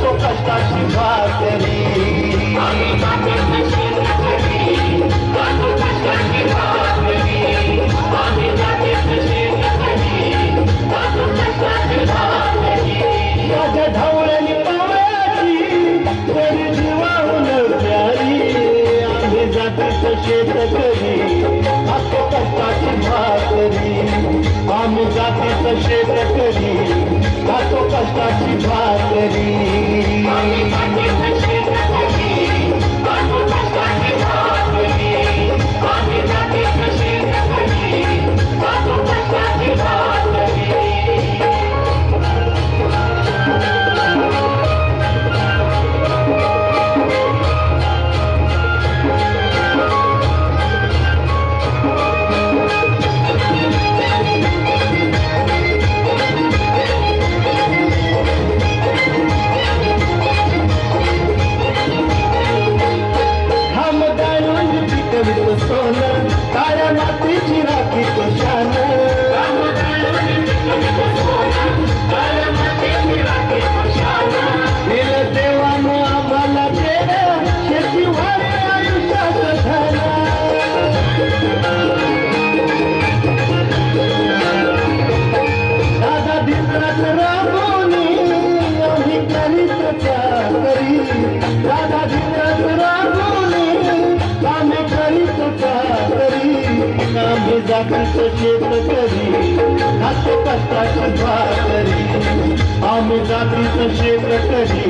खातो कष्टाची भाकरी माझ्या ढवळ्यानी पावळ्याची तरी जीवाहून प्यारी आम्ही जातीचं शेतकरी खातो कष्टाची भाकरी आम्ही जातीचं शेतकरी खातो कष्टाची भाकरी सोनं काळ्या मातीची राखी तो शान दिलं देवानं आम्हाला केलं शेतीवर आयुष्याचं धन दादा दिवसात राबवणी आम्ही करीत चाकरी दादा दिवसात राबवणी आम्ही करीत चाकरी आम्ही जातीचं शेतकरी खातो कष्टाची भाकरी आम्ही जातीचं शेतकरी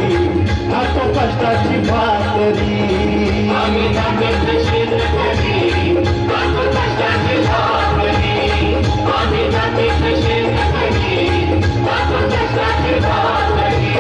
खातो कष्टाची भाकरी आम्ही जातीचं शेतकरी खातो कष्टाची भाकरी आम्ही जातीचं शेतकरी खातो कष्टाची भाकरी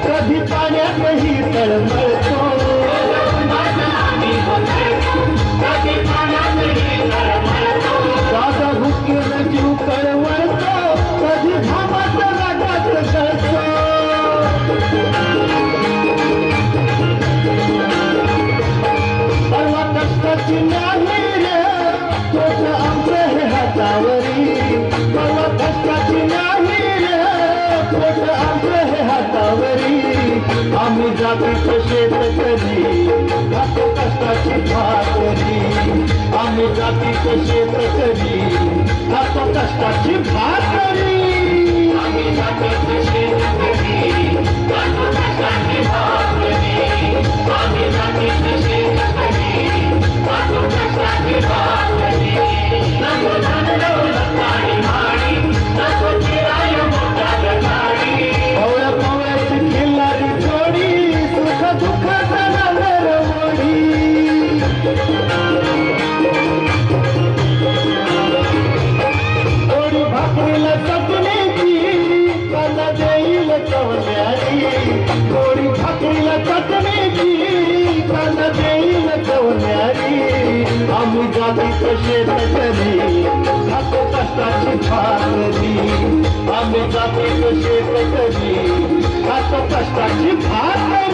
कधी पाण्यातही तळमळतो दादा भुकेल जीव कळवळतो कधी घामात रागात जळतो परवा कष्टाची नाही रे तोच आमचं हे हातावरी परवा कष्टाची नाही रे तोच आमचं हे हातावरी आम्ही जातीचं शेतकरी खातो कष्टाची भाकरी आम्ही जातीचं शेतकरी खातो कष्टाची भाकरी आम्ही जातीचं शेतकरी खातो कष्टाची भाकरी आम्ही जातीचं शेतकरी खातो कष्टाची भाकरी नको धनडव लताडी माडी नको चिराय मोठा गटाडी पवळ्या पवळ्याची खिल्लारी जोडी सुख दुःखाचा नगर मोडी थोडी भाकरीला चटणीची कांदा देईल कवल्याची थोडी भाकरीला चटणीची कांदा देईल कवल्याची आम्ही जातीचं शेतकरी खातो कष्टाची भाकरी आम्ही जातीचं शेतकरी खातो कष्टाची भाकरी